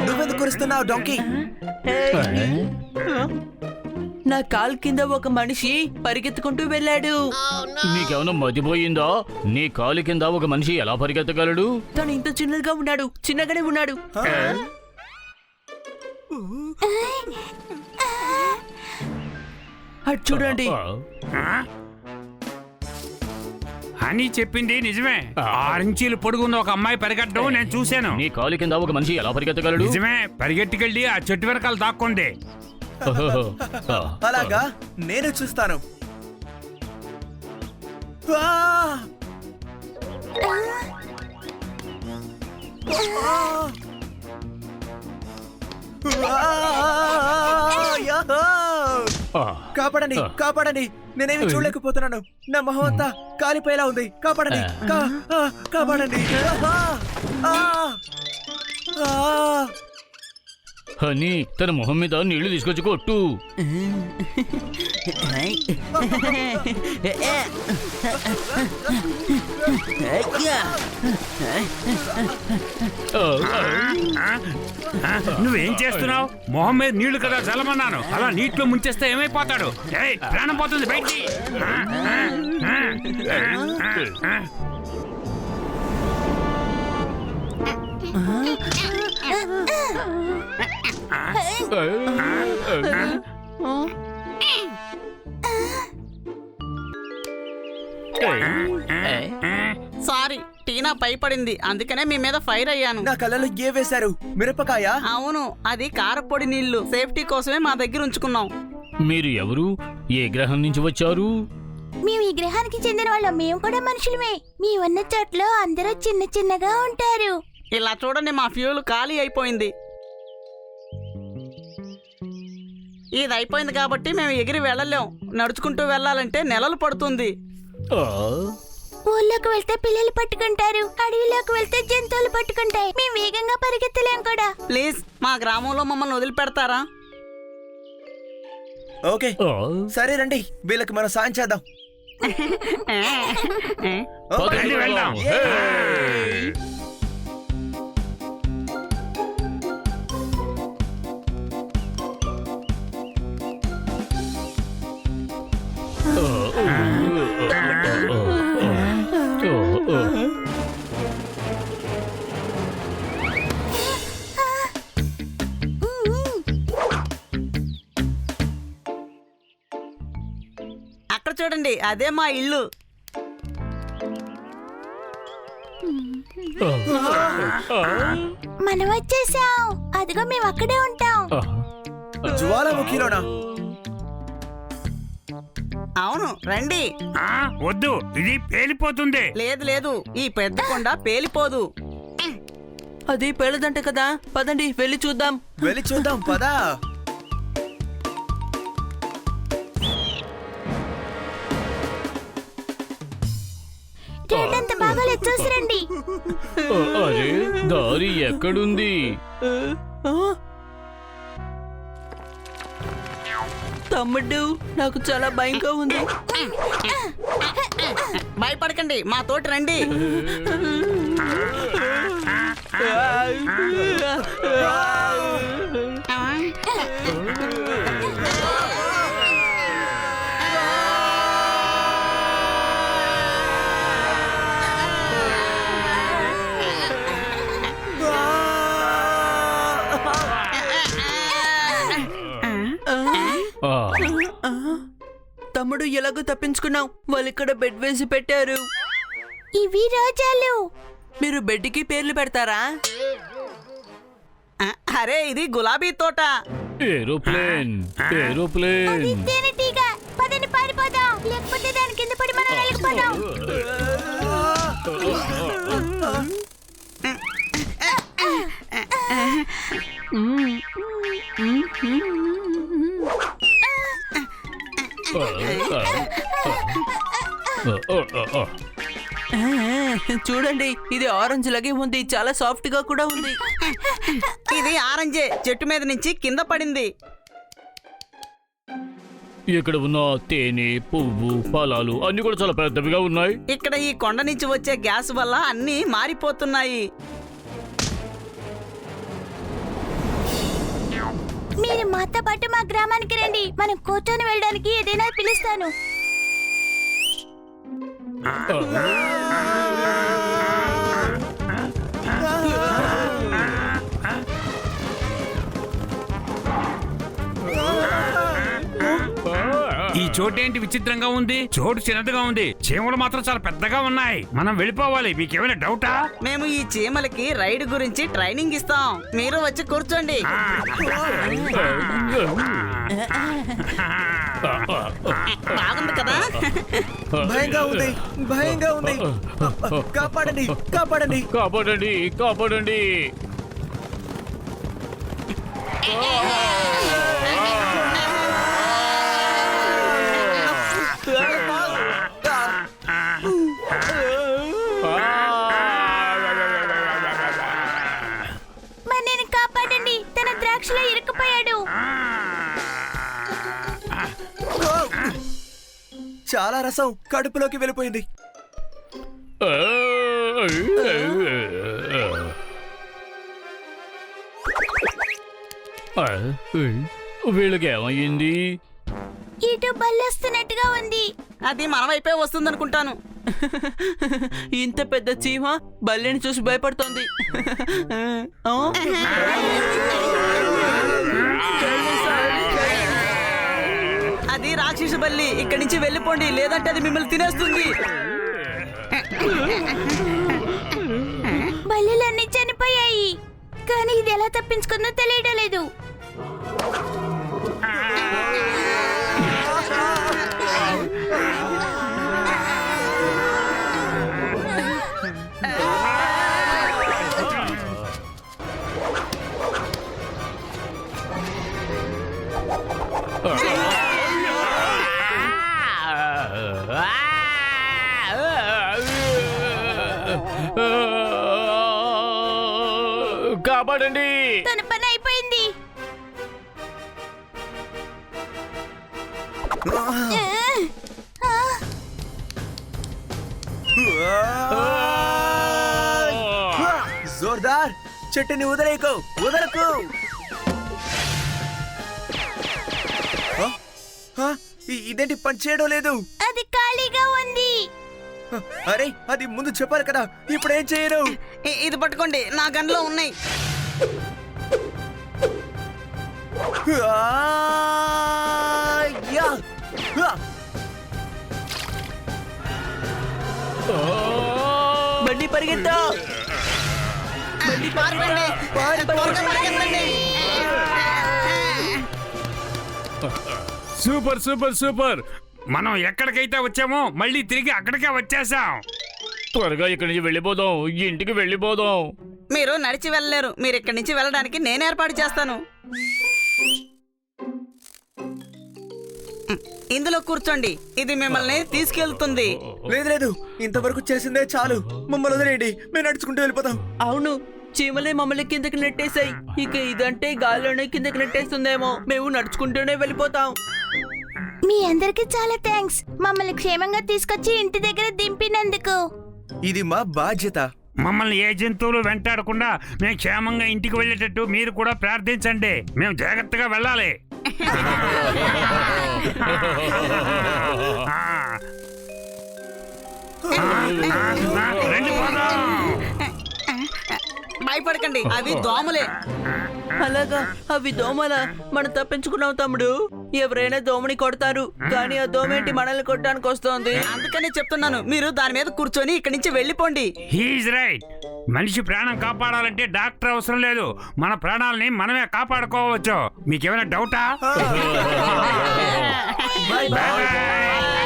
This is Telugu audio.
నువ్వెందుకు కురుస్తున్నావు డాంకీ? నా కాలు కింద ఒక మనిషి పరిగెత్తుకుంటూ వెళ్ళాడు. నీకేమన్నా మతిపోయిందా? నీ కాలు కింద ఒక మనిషి ఎలా పరిగెత్తగలడు? తను ఇంత చిన్నగా ఉన్నాడు, చిన్నగానే ఉన్నాడు. అటు చూడండి. అని చెప్పింది నిజమే. 6 ఇంచీలు పొడుగున్న ఒక అమ్మాయి పరిగెట్టడం నేను చూశాను. నీ కాలు కింద ఒక మనిషి ఎలా పరిగెత్తగలడు? నిజమే, పరిగెట్టుకెళ్ళి ఆ చెట్టు వెనకాల దాక్కుంది. అలాగా, నేను చూస్తాను. కాపాడండి, కాపాడండి, నేనేమి చూడలేకపోతున్నాను. నా మొహం అంతా కాలిపోయేలా ఉంది. కాపాడండి, కాపాడండి. హనీ, తన మొహం మీద నీళ్లు తీసుకొచ్చి కొట్టు. నువ్వేం చేస్తున్నావు? మొహం మీద నీళ్లు కదా చల్లమన్నాను. అలా నీటిలో ముంచేస్తే ఏమైపోతాడు? ప్రాణం పోతుంది బయటికి. సారీ, టీనా భయపడింది, అందుకనే మీ మీద ఫైర్ అయ్యాను. నా కళ్ళలో ఏ వేశారు? మిరపకాయ? అవును, అది కారపొడి నీళ్లు. సేఫ్టీ కోసమే మా దగ్గర ఉంచుకున్నాం. మీరు ఎవరు? ఏ గ్రహం నుంచి వచ్చారు? మేము ఈ గ్రహానికి చెందిన వాళ్ళం. మేము కూడా మనుషులమే. మీ ఉన్న చోట్ల అందరూ చిన్న చిన్నగా ఉంటారు. ఇలా చూడండి, మా ఫ్యూల్ ఖాళీ అయిపోయింది. ఇది అయిపోయింది కాబట్టి మేము ఎగిరి వెళ్ళలేం. నడుచుకుంటూ వెళ్ళాలంటే నెలలు పడుతుంది. ఊళ్ళోకి వెళ్తే పిల్లలు పట్టుకుంటారు, అడవిలోకి వెళ్తే జంతువులు పట్టుకుంటాయి. మేము వేగంగా పరిగెత్తలేం కూడా. ప్లీజ్, మా గ్రామంలో మమ్మల్ని వదిలిపెడతారా? ఓకే, సరే రండి, వీళ్ళకి మనం సాయం చేద్దాం. వెళ్దాం. అక్కడ చూడండి, అదే మా ఇల్లు. మనం వచ్చేసాం. అదిగో మేము అక్కడే ఉంటాం. జ్వాలాముఖిలోనా? అవును, రండి. వద్దు, ఇది పేలిపోతుంది. లేదు లేదు, ఈ పెద్ద కొండ పేలిపోదు. అది పేలదంట కదా. పదండి, వెళ్ళి చూద్దాం. వెళ్ళి చూద్దాం, పదా. చూడంత బాగోలేదు, చూసి రండి. అరే, దారి ఎక్కడుంది? తమ్ముడు, నాకు చాలా భయంగా ఉంది. భయపడకండి, మా తోటి రండి. తమ్ముడు, ఎలాగో తప్పించుకున్నావు. వాళ్ళు ఇక్కడ బెడ్ వేసి పెట్టారు. ఇవి రోజాలు. మీరు బెడ్కి పేర్లు పెడతారా? అరే, ఇది గులాబీ తోట. Aeroplane, aeroplane. తేనెటీగ. పదని పారిపోదాం, లేకపోతే దాని కింద పడి మనం వెళ్ళిపోదాం. చూడండి, ఇది ఆరెంజ్ లాగే ఉంది, చాలా సాఫ్ట్ గా కూడా ఉంది. ఇది ఆరెంజే, చెట్టు మీద నుంచి కింద పడింది. ఇక్కడ ఉన్న తేనె, పువ్వు, ఫలాలు అన్ని కూడా చాలా పెద్దవిగా ఉన్నాయి. ఇక్కడ ఈ కొండ నుంచి వచ్చే గ్యాస్ వల్ల అన్నీ మారిపోతున్నాయి. మీరు మాతో పాటు మా గ్రామానికి రండి. మనం కూర్చొని వెళ్ళడానికి ఏదైనా పిలుస్తాను. ఈ చోటేంటి విచిత్రంగా ఉంది? చోటు చిన్నదిగా ఉంది, చీమలు మాత్రం చాలా పెద్దగా ఉన్నాయి. మనం వెళ్ళిపోవాలి. మీకేమైనా డౌటా? మేము ఈ చీమలకి రైడ్ గురించి ట్రైనింగ్ ఇస్తాం. మీరు వచ్చి కూర్చోండి. బాగుంది కదా? భయంగా ఉంది, భయంగా ఉంది. కాపాడండి, కాపాడండి. కాపాడండి, కాపాడండి. మరి నేను కాపాడండి. తన ద్రాక్షలో ఇరుక్కుపోయాడు. చాలా రసం కడుపులోకి వెళ్ళిపోయింది. వీళ్ళకి ఏమయ్యింది? ఇటు బల్లొస్తున్నట్టుగా ఉంది. అది మన వైపే వస్తుందనుకుంటాను. ఇంత పెద్ద చీమ బల్లిని చూసి భయపడుతోంది. ఆ? అది రాక్షస బల్లి. ఇక్కడి నుంచి వెళ్ళిపోండి, లేదంటే అది మిమ్మల్ని తినేస్తుంది. బల్లులన్నీ చనిపోయాయి, కానీ ఇది ఎలా తప్పించుకుందో తెలియడం లేదు. కాపాడండి. తన పని అయిపోయింది. జోర్దార్, చెట్టుని వదిలేయకు, వదలకు. ఇదేంటి పని చేయడం లేదు? అది ఖాళీగా ఉంది. అరే, అది ముందు చెప్పాలి కదా. ఇప్పుడు ఏం చేయరు? ఇది పట్టుకోండి, నా గన్లో ఉన్నాయి. బండి పరిగెత్తా. పారిపోండి, త్వరగా పరిగెత్తండి. Super super super. మనం ఎక్కడికైతే వచ్చామో మళ్ళీ తిరిగి అక్కడికే వచ్చేసాం. త్వరగా ఇక్కడి నుంచి వెళ్ళిపోదాం, ఇంటికి వెళ్ళిపోదాం. మీరు నడిచి వెళ్ళలేరు. మీరు ఇక్కడి నుంచి వెళ్ళడానికి నేను ఏర్పాటు చేస్తాను. ఇందులో కూర్చోండి, ఇది మిమ్మల్ని తీసుకెళ్తుంది. లేదు లేదు, ఇంతవరకు చేసిందే చాలు. మమ్మల్ని వదిలేయండి, మేము నడుచుకుంటూ వెళ్ళిపోతాం. అవును, చీమలే మమ్మల్ని కిందకి నెట్టేశాయి. ఇక ఇదంటే గాల్లోనే కిందకి నెట్టేస్తుందేమో. మేము నడుచుకుంటూనే వెళ్ళిపోతాం. మీ అందరికి చాలా థ్యాంక్స్, మమ్మల్ని క్షేమంగా తీసుకొచ్చి ఇంటి దగ్గర దింపినందుకు. ఇది మా బాధ్యత. మమ్మల్ని ఏ జంతువులు వెంటాడకుండా మేము క్షేమంగా ఇంటికి వెళ్ళేటట్టు మీరు కూడా ప్రార్థించండి. మేము జాగ్రత్తగా వెళ్ళాలి. రండి పోదాం. భయపడకండి, అవి దోమలే. అలాగా, అవి దోమలా? మనం తప్పించుకున్నాం తమ్ముడు. ఎవరైనా దోమని కొడతారు, కానీ ఆ దోమేంటి మనల్ని కొట్టడానికి వస్తోంది. అందుకనే చెప్తున్నాను, మీరు దాని మీద కూర్చొని ఇక్కడి నుంచి వెళ్ళిపోండి. He's right. మనిషి ప్రాణం కాపాడాలంటే డాక్టర్ అవసరం లేదు, మన ప్రాణాలని మనమే కాపాడుకోవచ్చు. మీకేమైనా డౌటా? Bye bye. బాయ్.